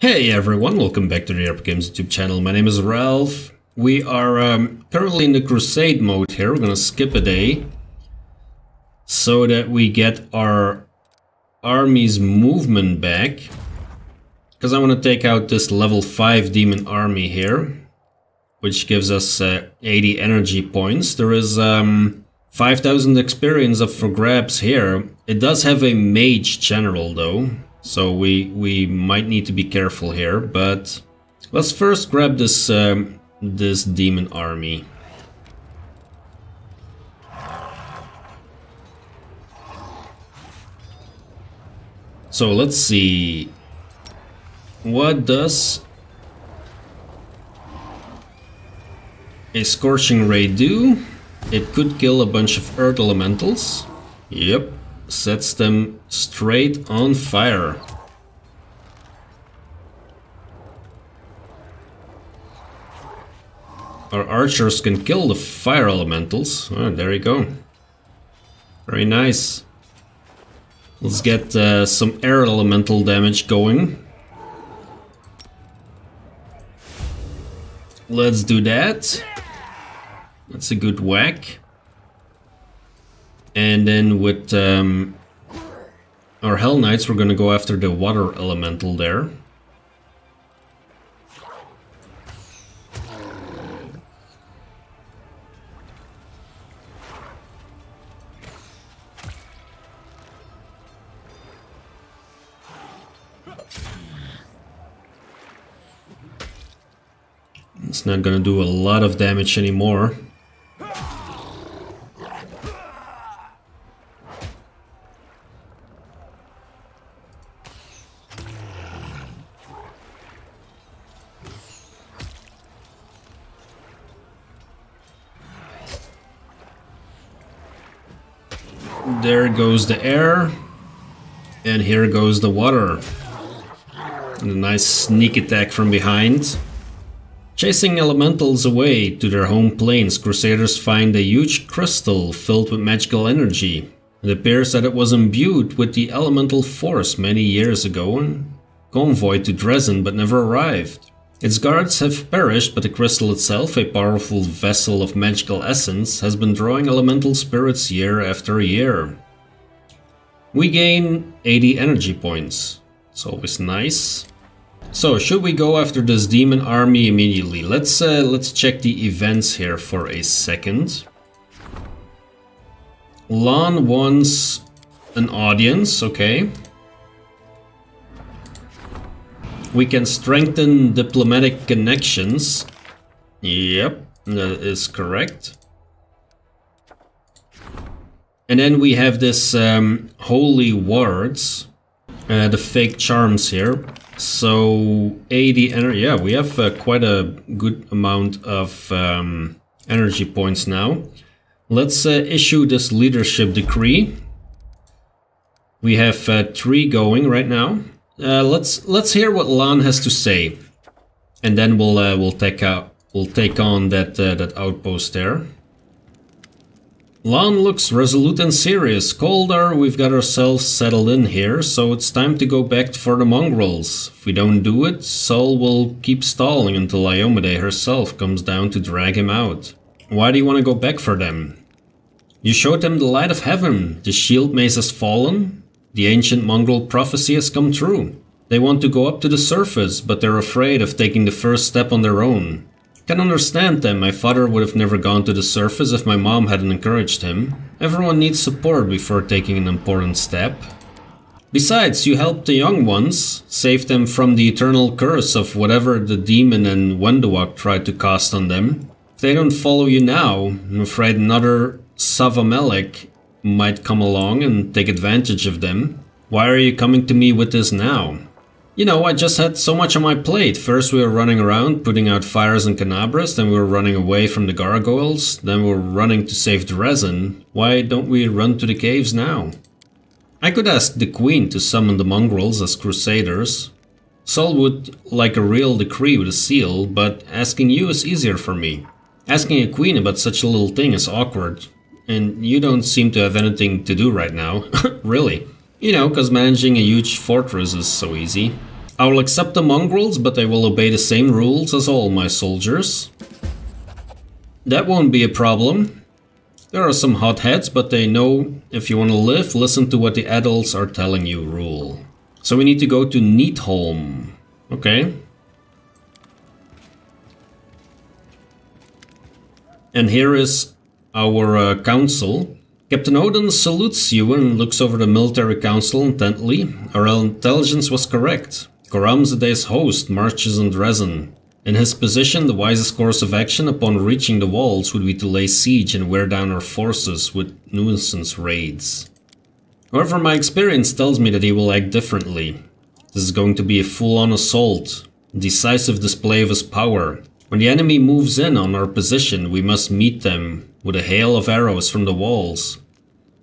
Hey everyone, welcome back to the RPGames YouTube channel. My name is Ralph. We are currently in the crusade mode here. We're gonna skip a day so that we get our army's movement back. Because I want to take out this level 5 demon army here, which gives us 80 energy points. There is 5,000 experience up for grabs here. It does have a mage general though. So we might need to be careful here, but let's first grab this this demon army. So let's see, what does a scorching ray do? It could kill a bunch of earth elementals. Yep. Sets them straight on fire. Our archers can kill the fire elementals. Oh, there you go. Very nice. Let's get some air elemental damage going. Let's do that. That's a good whack. And then with our Hell Knights, we're gonna go after the water elemental there. It's not gonna do a lot of damage anymore. There goes the air, and here goes the water. And a nice sneak attack from behind. Chasing elementals away to their home planes, Crusaders find a huge crystal filled with magical energy. It appears that it was imbued with the elemental force many years ago and convoyed to Drezen but never arrived. Its guards have perished, but the crystal itself, a powerful vessel of magical essence, has been drawing elemental spirits year after year. We gain 80 energy points. It's always nice. So, should we go after this demon army immediately? Let's check the events here for a second. Lann wants an audience, okay. We can strengthen diplomatic connections. Yep, that is correct. And then we have this holy wards, the fake charms here. So 80 energy. Yeah, we have quite a good amount of energy points now. Let's issue this leadership decree. We have 3 going right now. Let's hear what Lann has to say, and then we'll take on that outpost there. Lann looks resolute and serious. Cauldar, we've got ourselves settled in here, so it's time to go back for the Mongrels. If we don't do it, Sol will keep stalling until Iomedae herself comes down to drag him out. Why do you want to go back for them? You showed them the light of heaven. The shield mace has fallen. The ancient Mongrel prophecy has come true. They want to go up to the surface, but they're afraid of taking the first step on their own. Can understand them. My father would have never gone to the surface if my mom hadn't encouraged him. Everyone needs support before taking an important step. Besides, you helped the young ones, saved them from the eternal curse of whatever the demon and Wenduak tried to cast on them. If they don't follow you now, I'm afraid another Savamelek might come along and take advantage of them. Why are you coming to me with this now? You know, I just had so much on my plate. First we were running around, putting out fires in Canabras, then we were running away from the gargoyles, then we were running to save Drezen. Why don't we run to the caves now? I could ask the Queen to summon the Mongrels as Crusaders. Sol would like a real decree with a seal, but asking you is easier for me. Asking a Queen about such a little thing is awkward. And you don't seem to have anything to do right now. Really. You know, because managing a huge fortress is so easy. I will accept the Mongrels, but they will obey the same rules as all my soldiers. That won't be a problem. There are some hotheads, but they know if you want to live, listen to what the adults are telling you rule. So we need to go to Neatholm. Okay. And here is our council. Captain Odan salutes you and looks over the military council intently. Our intelligence was correct. Khorramzadeh's host marches on Drezen. In his position, the wisest course of action upon reaching the walls would be to lay siege and wear down our forces with nuisance raids. However, my experience tells me that he will act differently. This is going to be a full-on assault, a decisive display of his power. When the enemy moves in on our position, we must meet them with a hail of arrows from the walls,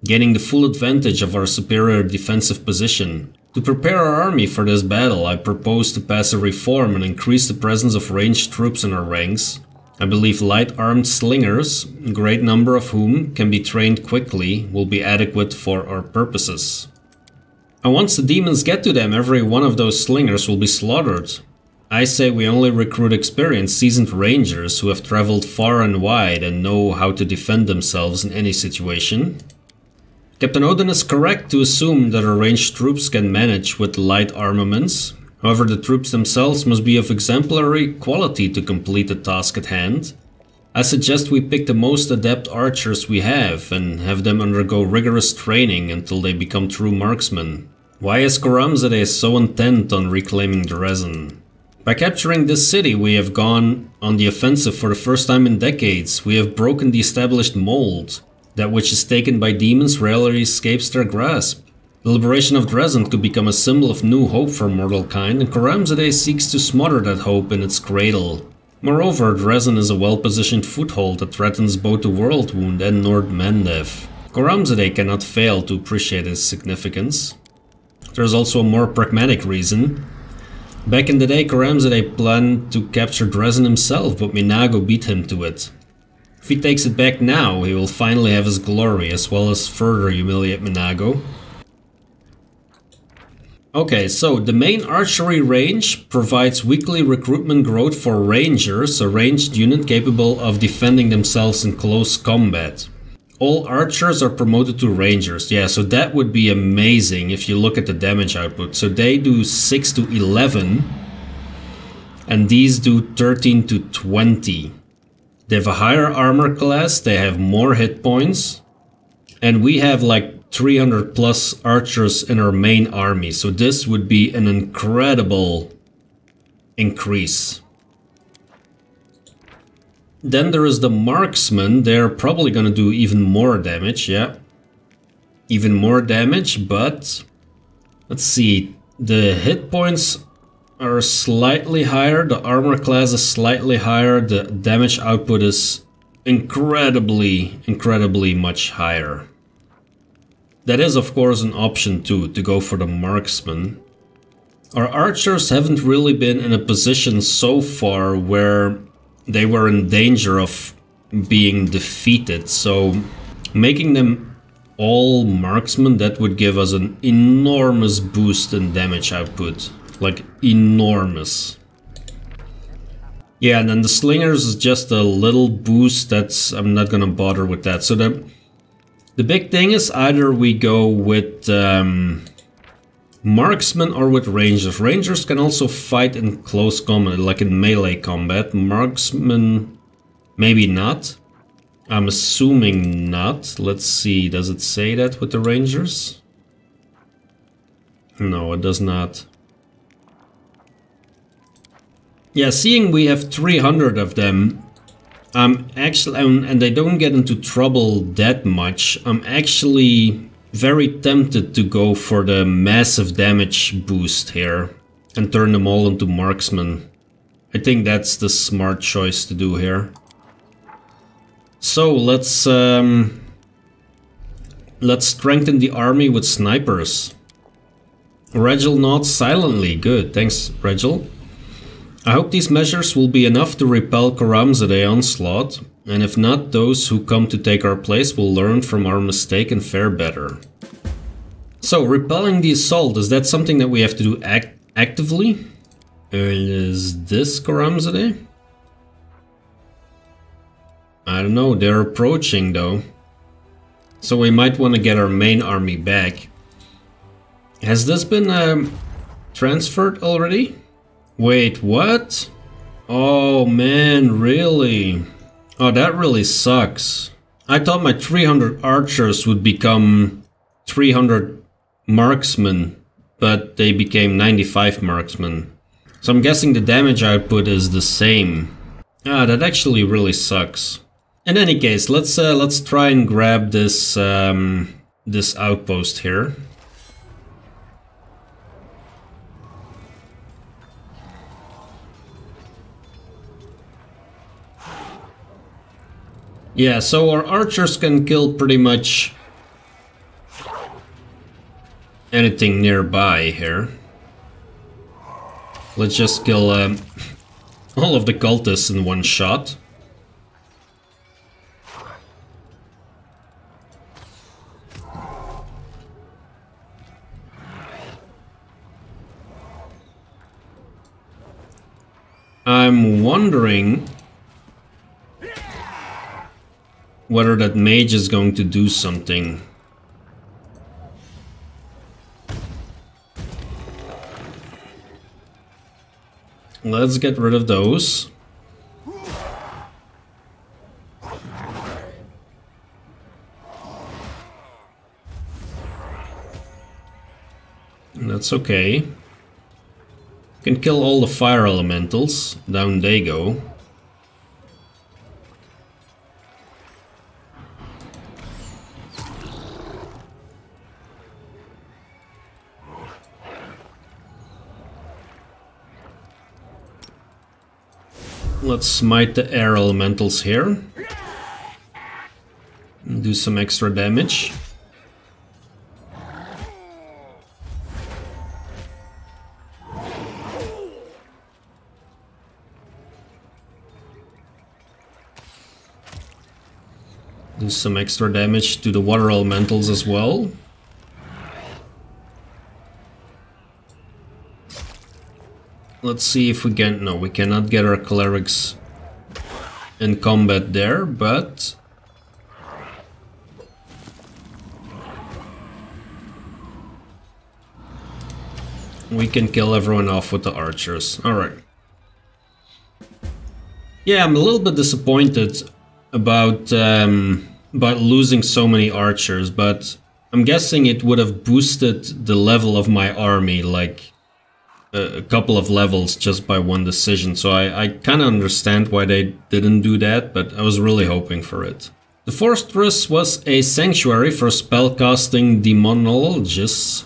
gaining the full advantage of our superior defensive position. To prepare our army for this battle, I propose to pass a reform and increase the presence of ranged troops in our ranks. I believe light-armed slingers, a great number of whom can be trained quickly, will be adequate for our purposes. And once the demons get to them, every one of those slingers will be slaughtered. I say we only recruit experienced, seasoned rangers who have traveled far and wide and know how to defend themselves in any situation. Captain Odan is correct to assume that our ranged troops can manage with light armaments. However, the troops themselves must be of exemplary quality to complete the task at hand. I suggest we pick the most adept archers we have and have them undergo rigorous training until they become true marksmen. Why is Khorramzadeh so intent on reclaiming Drezen? By capturing this city, we have gone on the offensive for the first time in decades. We have broken the established mold. That which is taken by demons rarely escapes their grasp. The liberation of Drezen could become a symbol of new hope for mortal kind, and Khorramzadeh seeks to smother that hope in its cradle. Moreover, Drezen is a well-positioned foothold that threatens both the Worldwound and Nord Mandev. Khorramzadeh cannot fail to appreciate its significance. There is also a more pragmatic reason. Back in the day, Khorramzadeh planned to capture Drezen himself, but Minago beat him to it. If he takes it back now, he will finally have his glory, as well as further humiliate Minago. Okay, so the main archery range provides weekly recruitment growth for rangers, a ranged unit capable of defending themselves in close combat. All archers are promoted to rangers. Yeah, so that would be amazing if you look at the damage output. So they do 6 to 11, and these do 13 to 20. They have a higher armor class, they have more hit points, and we have like 300 plus archers in our main army, so this would be an incredible increase. Then there is the Marksmen. They're probably gonna do even more damage, yeah. Even more damage, but let's see, the hit points are slightly higher, the armor class is slightly higher, the damage output is incredibly much higher. That is of course an option too, to go for the Marksman. Our archers haven't really been in a position so far where they were in danger of being defeated, so making them all Marksmen, that would give us an enormous boost in damage output. Like, enormous. Yeah, and then the slingers is just a little boost. I'm not gonna bother with that. So the big thing is either we go with marksmen or with rangers. Rangers can also fight in close combat, like in melee combat. Marksmen, maybe not. I'm assuming not. Let's see, does it say that with the rangers? No, it does not. Yeah, seeing we have 300 of them, I'm actually, and they don't get into trouble that much, I'm actually very tempted to go for the massive damage boost here and turn them all into marksmen. I think that's the smart choice to do here. So let's strengthen the army with snipers. Regil nods silently. Good, thanks Regil. I hope these measures will be enough to repel Khorramzadeh onslaught, and if not, those who come to take our place will learn from our mistake and fare better. So, repelling the assault, is that something that we have to do actively. Is this Khorramzadeh? I don't know, they're approaching though. So we might want to get our main army back. Has this been transferred already? Wait, what? Oh man, really? Oh, that really sucks. I thought my 300 archers would become 300 marksmen, but they became 95 marksmen. So I'm guessing the damage output is the same. Ah, that actually really sucks. In any case, let's try and grab this this outpost here. Yeah, so our archers can kill pretty much anything nearby here. Let's just kill all of the cultists in one shot. I'm wondering whether that mage is going to do something. Let's get rid of those. That's okay. Can kill all the fire elementals. Down they go. Let's smite the air elementals here. And do some extra damage. Do some extra damage to the water elementals as well. Let's see if we can... No, we cannot get our clerics in combat there, but... we can kill everyone off with the archers. Alright. Yeah, I'm a little bit disappointed about losing so many archers, but I'm guessing it would have boosted the level of my army, like... a couple of levels just by one decision, so I kind of understand why they didn't do that, but I was really hoping for it. The fortress was a sanctuary for spellcasting demonologists.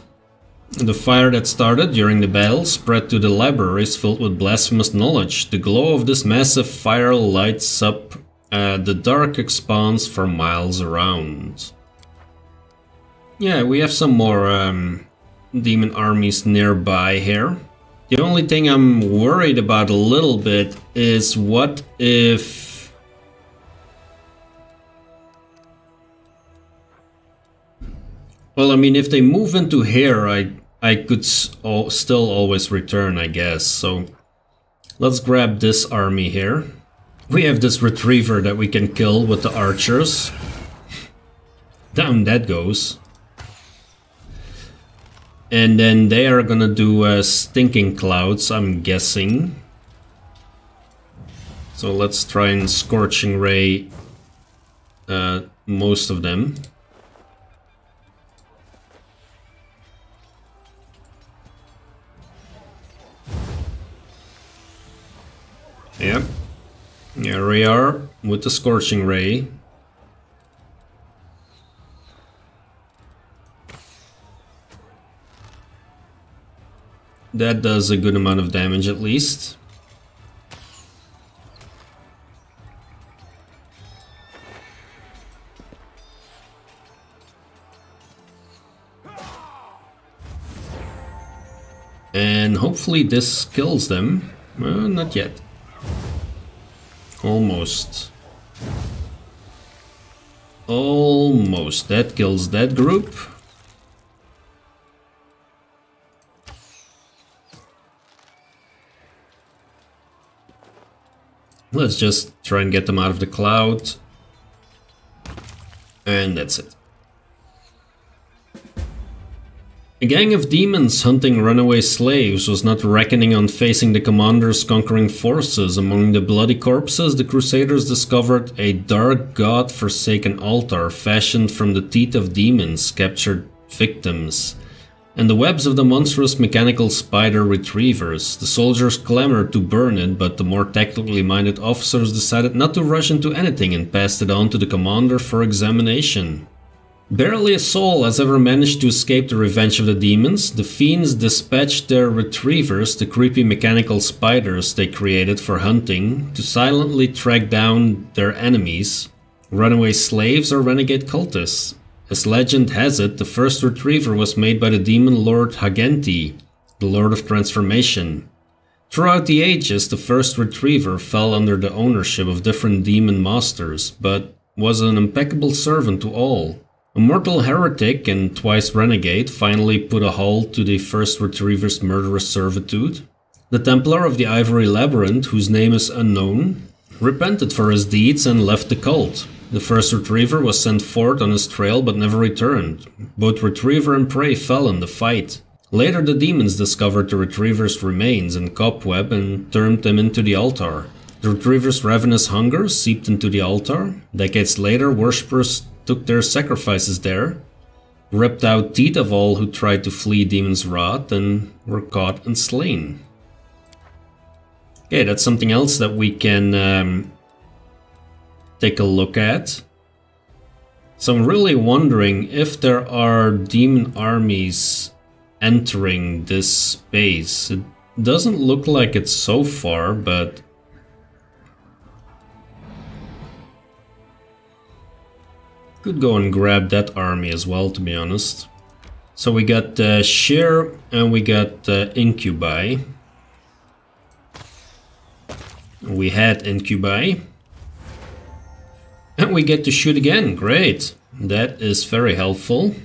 The fire that started during the battle spread to the libraries filled with blasphemous knowledge. The glow of this massive fire lights up the dark expanse for miles around. Yeah, we have some more demon armies nearby here. The only thing I'm worried about a little bit is what if... well, I mean, if they move into here, I could still always return, I guess. So let's grab this army here. We have this retriever that we can kill with the archers. Down that goes. And then they are gonna do stinking clouds, I'm guessing. So let's try and scorching ray most of them. Yep. Here we are with the scorching ray. That does a good amount of damage at least. And hopefully this kills them. Not yet. Almost. Almost. That kills that group. Let's just try and get them out of the cloud. And that's it. A gang of demons hunting runaway slaves was not reckoning on facing the commander's conquering forces. Among the bloody corpses, the Crusaders discovered a dark god-forsaken altar fashioned from the teeth of demons, captured victims, and the webs of the monstrous mechanical spider retrievers. The soldiers clamored to burn it, but the more tactically minded officers decided not to rush into anything and passed it on to the commander for examination. Barely a soul has ever managed to escape the revenge of the demons. The fiends dispatched their retrievers, the creepy mechanical spiders they created for hunting, to silently track down their enemies, runaway slaves or renegade cultists. As legend has it, the first retriever was made by the demon lord Hagenti, the Lord of Transformation. Throughout the ages, the first retriever fell under the ownership of different demon masters, but was an impeccable servant to all. A mortal heretic and twice renegade finally put a halt to the first retriever's murderous servitude. The Templar of the Ivory Labyrinth, whose name is unknown, repented for his deeds and left the cult. The first retriever was sent forth on his trail but never returned. Both retriever and prey fell in the fight. Later the demons discovered the retriever's remains in cobweb and turned them into the altar. The retriever's ravenous hunger seeped into the altar. Decades later, worshippers took their sacrifices there, ripped out teeth of all who tried to flee Demon's Wrath, and were caught and slain. Okay, that's something else that we can take a look at. So I'm really wondering if there are demon armies entering this space. It doesn't look like it so far, but could go and grab that army as well, to be honest. So we got Sheer and we got Incubi. We had Incubi. And we get to shoot again, great. That is very helpful.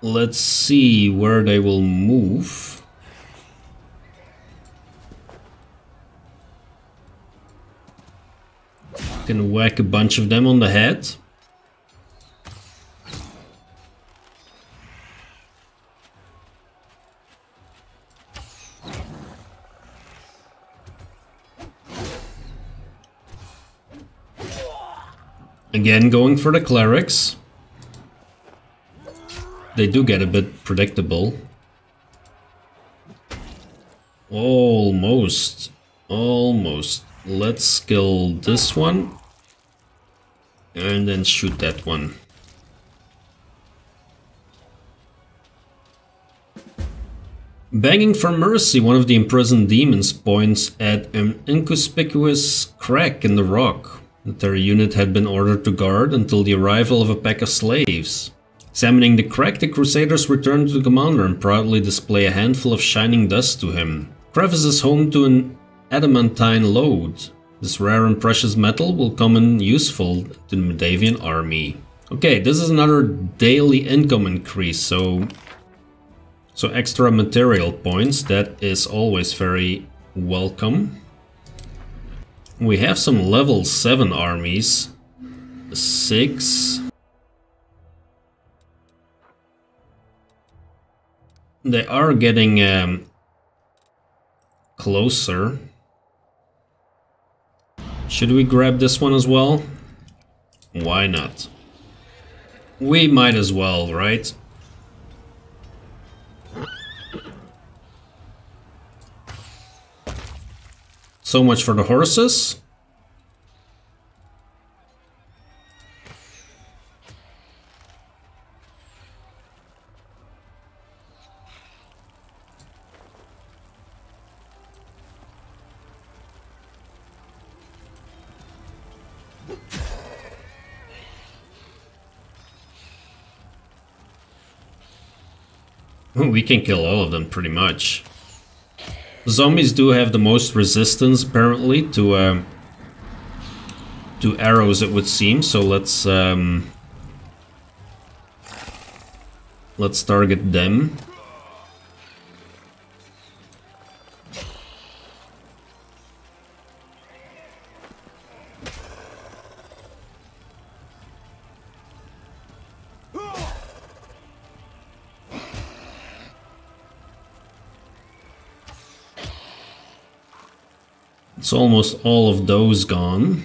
Let's see where they will move. Can whack a bunch of them on the head. Again, going for the clerics. They do get a bit predictable. Almost. Almost. Let's kill this one. And then shoot that one. Begging for mercy, one of the imprisoned demons points at an inconspicuous crack in the rock that their unit had been ordered to guard until the arrival of a pack of slaves. Examining the crack, the Crusaders return to the commander and proudly display a handful of shining dust to him. Crevice is home to an adamantine lode. This rare and precious metal will come in useful to the Medavian army. Okay, this is another daily income increase, so extra material points, that is always very welcome. We have some level 7 armies. 6. They are getting closer. Should we grab this one as well? Why not? We might as well, right? So much for the horses. We can kill all of them pretty much. Zombies do have the most resistance apparently to to arrows, it would seem. So let's target them. It's almost all of those gone.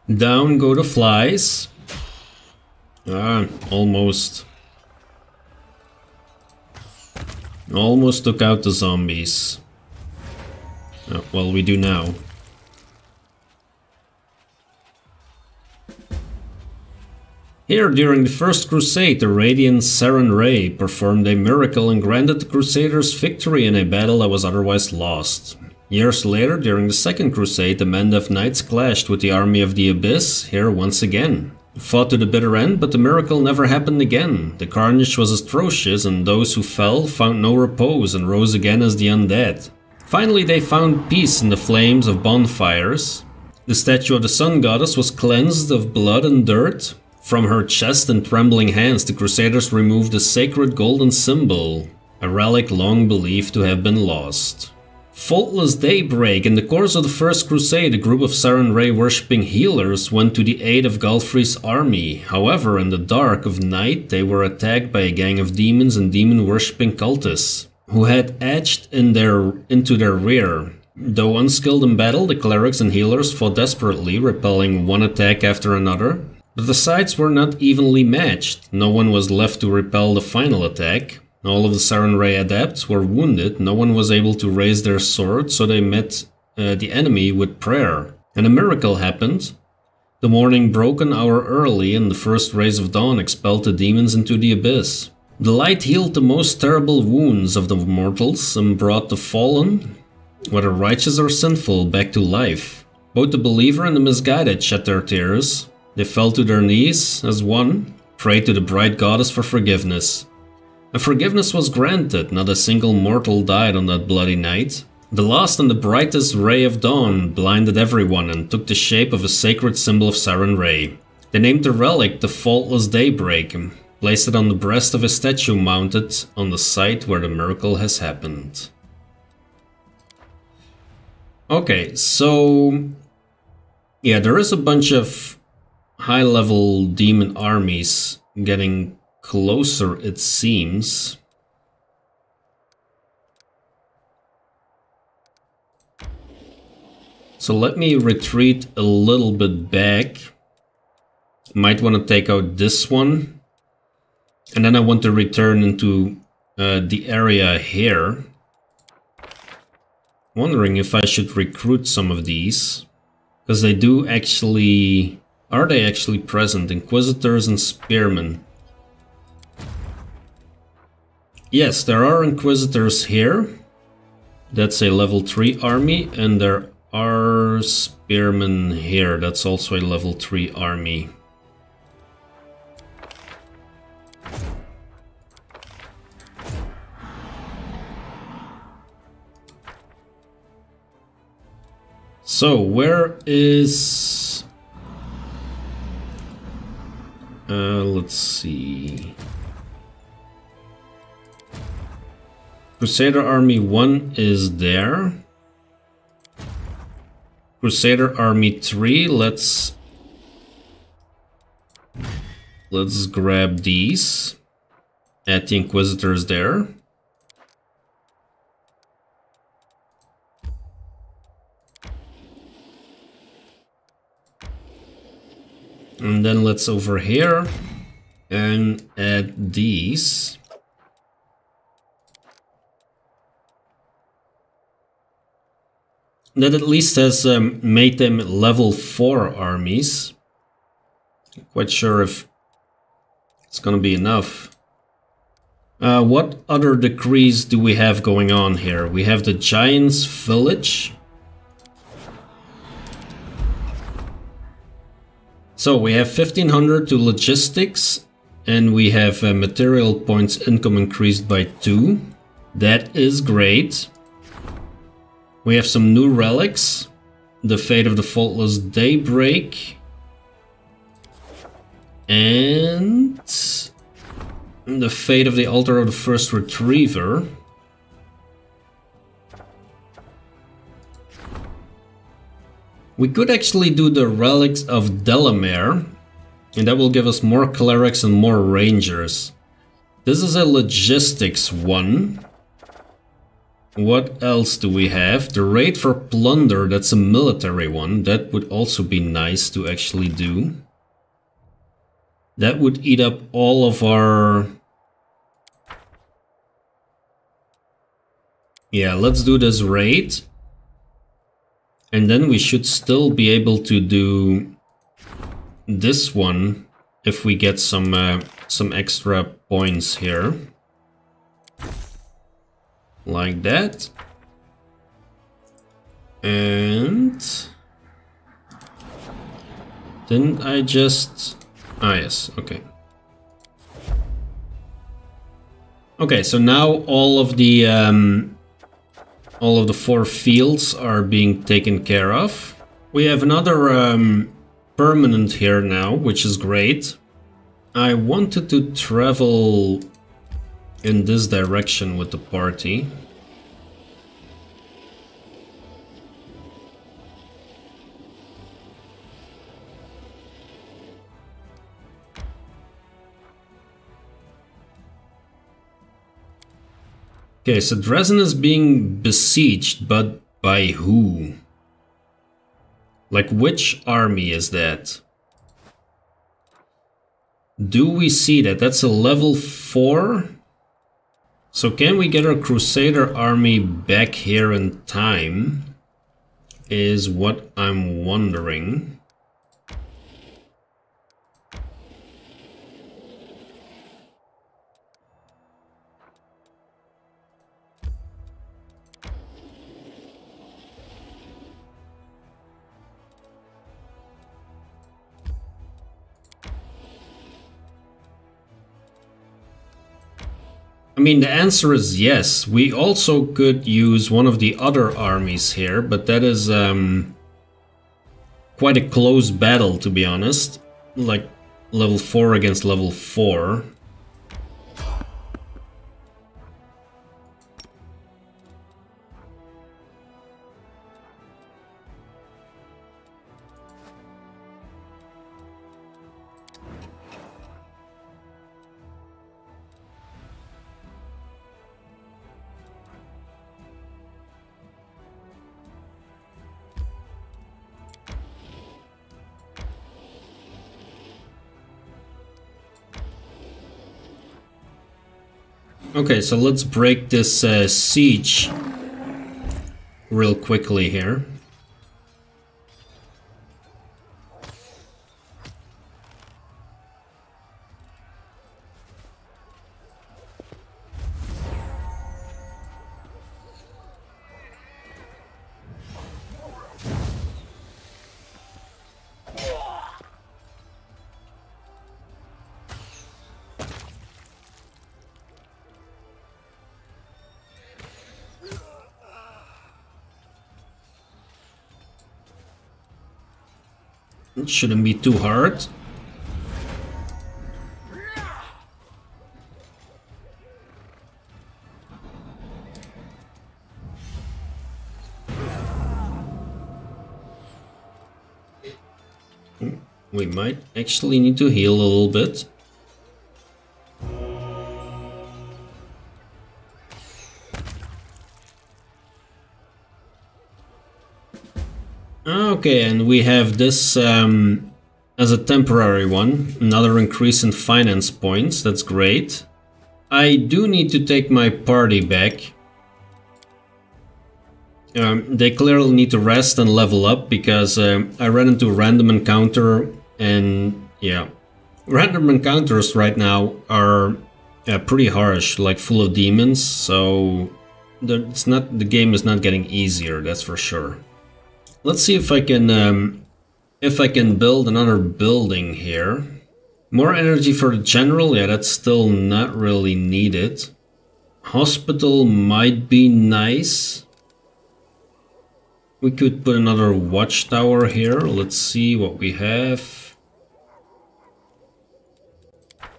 Down go the flies. Almost. Almost took out the zombies. Well, we do now. Here, during the First Crusade, the radiant Saren Ray performed a miracle and granted the Crusaders victory in a battle that was otherwise lost. Years later, during the Second Crusade, the Mandev Knights clashed with the Army of the Abyss, here once again. Fought to the bitter end, but the miracle never happened again. The carnage was atrocious, and those who fell found no repose and rose again as the undead. Finally, they found peace in the flames of bonfires. The statue of the Sun Goddess was cleansed of blood and dirt. From her chest and trembling hands, the Crusaders removed the sacred golden symbol, a relic long believed to have been lost. Faultless daybreak. In the course of the First Crusade, a group of Saren Ray worshipping healers went to the aid of Galfrey's army. However, in the dark of night, they were attacked by a gang of demons and demon-worshipping cultists, who had edged into their rear. Though unskilled in battle, the clerics and healers fought desperately, repelling one attack after another. But the sides were not evenly matched. No one was left to repel the final attack. All of the Saren Ray adepts were wounded. No one was able to raise their sword, so they met the enemy with prayer. And a miracle happened. The morning broke an hour early, and the first rays of dawn expelled the demons into the abyss. The light healed the most terrible wounds of the mortals and brought the fallen, whether righteous or sinful, back to life. Both the believer and the misguided shed their tears. They fell to their knees as one, prayed to the bright goddess for forgiveness. And forgiveness was granted. Not a single mortal died on that bloody night. The last and the brightest ray of dawn blinded everyone and took the shape of a sacred symbol of Saren Ray. They named the relic the Faultless Daybreak, placed it on the breast of a statue mounted on the site where the miracle has happened. Okay, so yeah, there is a bunch of high-level demon armies getting closer, it seems. So let me retreat a little bit back. Might want to take out this one. And then I want to return into the area here. Wondering if I should recruit some of these. Because they do actually... Are they actually present? Inquisitors and Spearmen. Yes, there are Inquisitors here. That's a level 3 army. And there are Spearmen here. That's also a level 3 army. So, where is... let's see... Crusader Army 1 is there. Crusader Army 3, let's grab these. Add the Inquisitors there. And then let's over here and add these. That at least has made them level 4 armies. Not quite sure if it's gonna be enough. What other decrees do we have going on here? We have the Giants Village. So we have 1500 to logistics, and we have material points income increased by 2. That is great. We have some new relics. The Fate of the Faultless Daybreak. And the Fate of the Altar of the First Retriever. We could actually do the Relics of Delamere, and that will give us more clerics and more rangers. This is a logistics one. What else do we have? The Raid for Plunder, that's a military one. That would also be nice to actually do. That would eat up all of our... Yeah, let's do this raid. And then we should still be able to do this one if we get some extra points here. Like that. And didn't I just... Ah, yes, okay. Okay, so now all of the 4 fields are being taken care of. We have another permanent here now, which is great. I wanted to travel in this direction with the party. Okay, so Drezen is being besieged, but by who? Like, which army is that? Do we see that? That's a level 4? So can we get our Crusader army back here in time? Is what I'm wondering. I mean, the answer is yes. We also could use one of the other armies here, but that is quite a close battle, to be honest. Like level 4 against level 4. Okay, so let's break this siege real quickly here. It shouldn't be too hard. We might actually need to heal a little bit. Okay, and we have this as a temporary one, another increase in finance points, that's great. I do need to take my party back. They clearly need to rest and level up because I ran into a random encounter, and yeah, random encounters right now are pretty harsh, like full of demons, so the game is not getting easier, that's for sure. Let's see if I can If I can build another building here. More energy for the general, yeah, that's still not really needed. Hospital might be nice. We could put another watchtower here. Let's see what we have.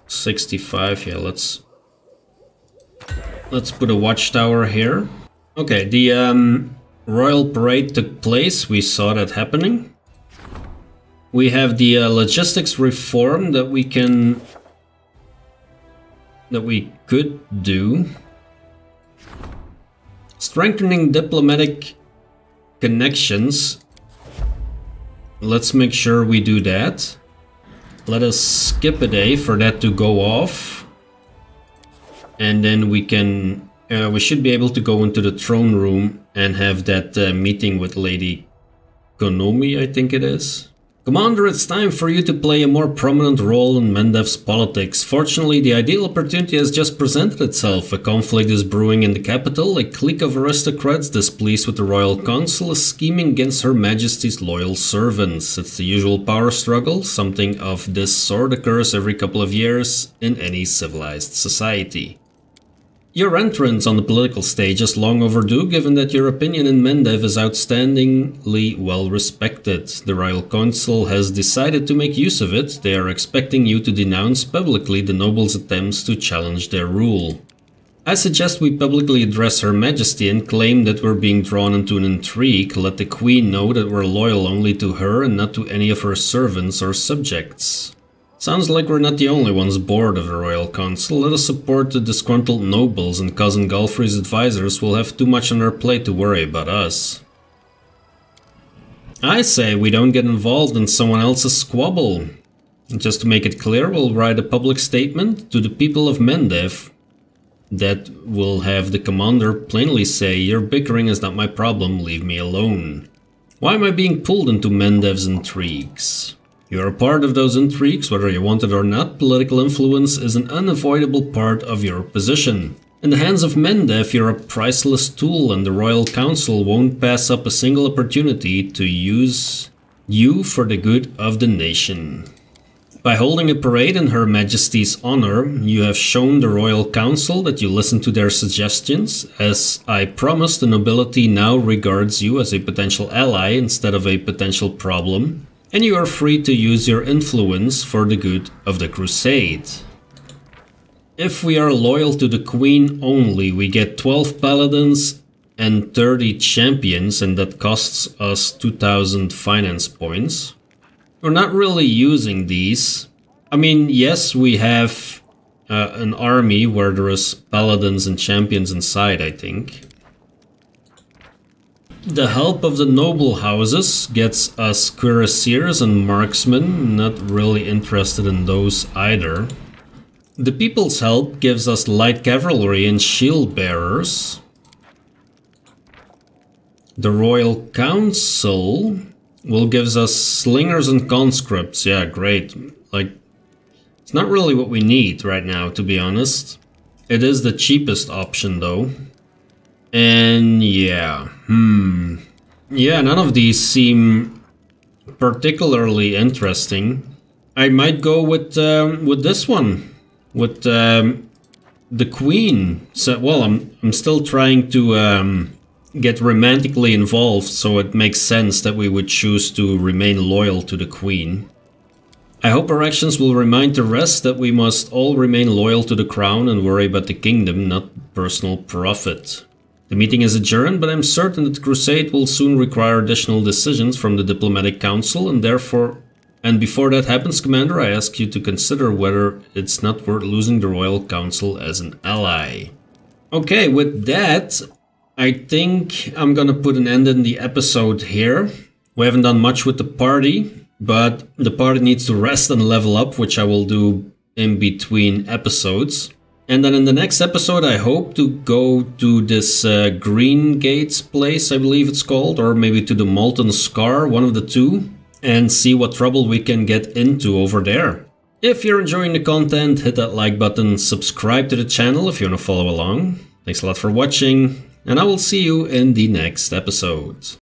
65, yeah, let's put a watchtower here. Okay, the royal parade took place. We saw that happening. We have the logistics reform that we could do. Strengthening diplomatic connections. Let's make sure we do that. Let us skip a day for that to go off. And then we can... we should be able to go into the throne room and have that meeting with Lady Konomi, I think it is. Commander, it's time for you to play a more prominent role in Mendev's politics. Fortunately, the ideal opportunity has just presented itself. A conflict is brewing in the capital. A clique of aristocrats displeased with the royal council is scheming against Her Majesty's loyal servants. It's the usual power struggle. Something of this sort occurs every couple of years in any civilized society. Your entrance on the political stage is long overdue, given that your opinion in Mendev is outstandingly well respected. The Royal Council has decided to make use of it. They are expecting you to denounce publicly the nobles' attempts to challenge their rule. I suggest we publicly address Her Majesty and claim that we're being drawn into an intrigue. Let the Queen know that we're loyal only to her and not to any of her servants or subjects. Sounds like we're not the only ones bored of the Royal Council. Let us support the disgruntled nobles, and Cousin Galfrey's advisors will have too much on their plate to worry about us. I say we don't get involved in someone else's squabble. Just to make it clear, we'll write a public statement to the people of Mendev that will have the commander plainly say, "Your bickering is not my problem, leave me alone." Why am I being pulled into Mendev's intrigues? You're a part of those intrigues, whether you want it or not. Political influence is an unavoidable part of your position. In the hands of Mendev, you're a priceless tool, and the Royal Council won't pass up a single opportunity to use you for the good of the nation. By holding a parade in Her Majesty's honor, you have shown the Royal Council that you listen to their suggestions. As I promised, the nobility now regards you as a potential ally instead of a potential problem. And you are free to use your influence for the good of the crusade. If we are loyal to the Queen only, we get 12 paladins and 30 champions, and that costs us 2000 finance points. We're not really using these. I mean, yes, we have an army where there is paladins and champions inside, I think. The help of the noble houses gets us cuirassiers and marksmen, not really interested in those either. The people's help gives us light cavalry and shield bearers. The Royal Council will give us slingers and conscripts. Yeah, great. Like, it's not really what we need right now, to be honest. It is the cheapest option though. And yeah, yeah, none of these seem particularly interesting. I might go with this one, with the Queen. So, well, I'm still trying to get romantically involved, so it makes sense that we would choose to remain loyal to the Queen. I hope our actions will remind the rest that we must all remain loyal to the crown and worry about the kingdom, not personal profit. The meeting is adjourned, but I'm certain that the crusade will soon require additional decisions from the diplomatic council, and before that happens, Commander, I ask you to consider whether it's not worth losing the Royal Council as an ally. Okay, with that, I think I'm gonna put an end in the episode here. We haven't done much with the party, but the party needs to rest and level up, which I will do in between episodes. And then in the next episode, I hope to go to this Green Gates place, I believe it's called, or maybe to the Molten Scar, one of the two, and see what trouble we can get into over there. If you're enjoying the content, hit that like button, subscribe to the channel if you want to follow along. Thanks a lot for watching, and I will see you in the next episode.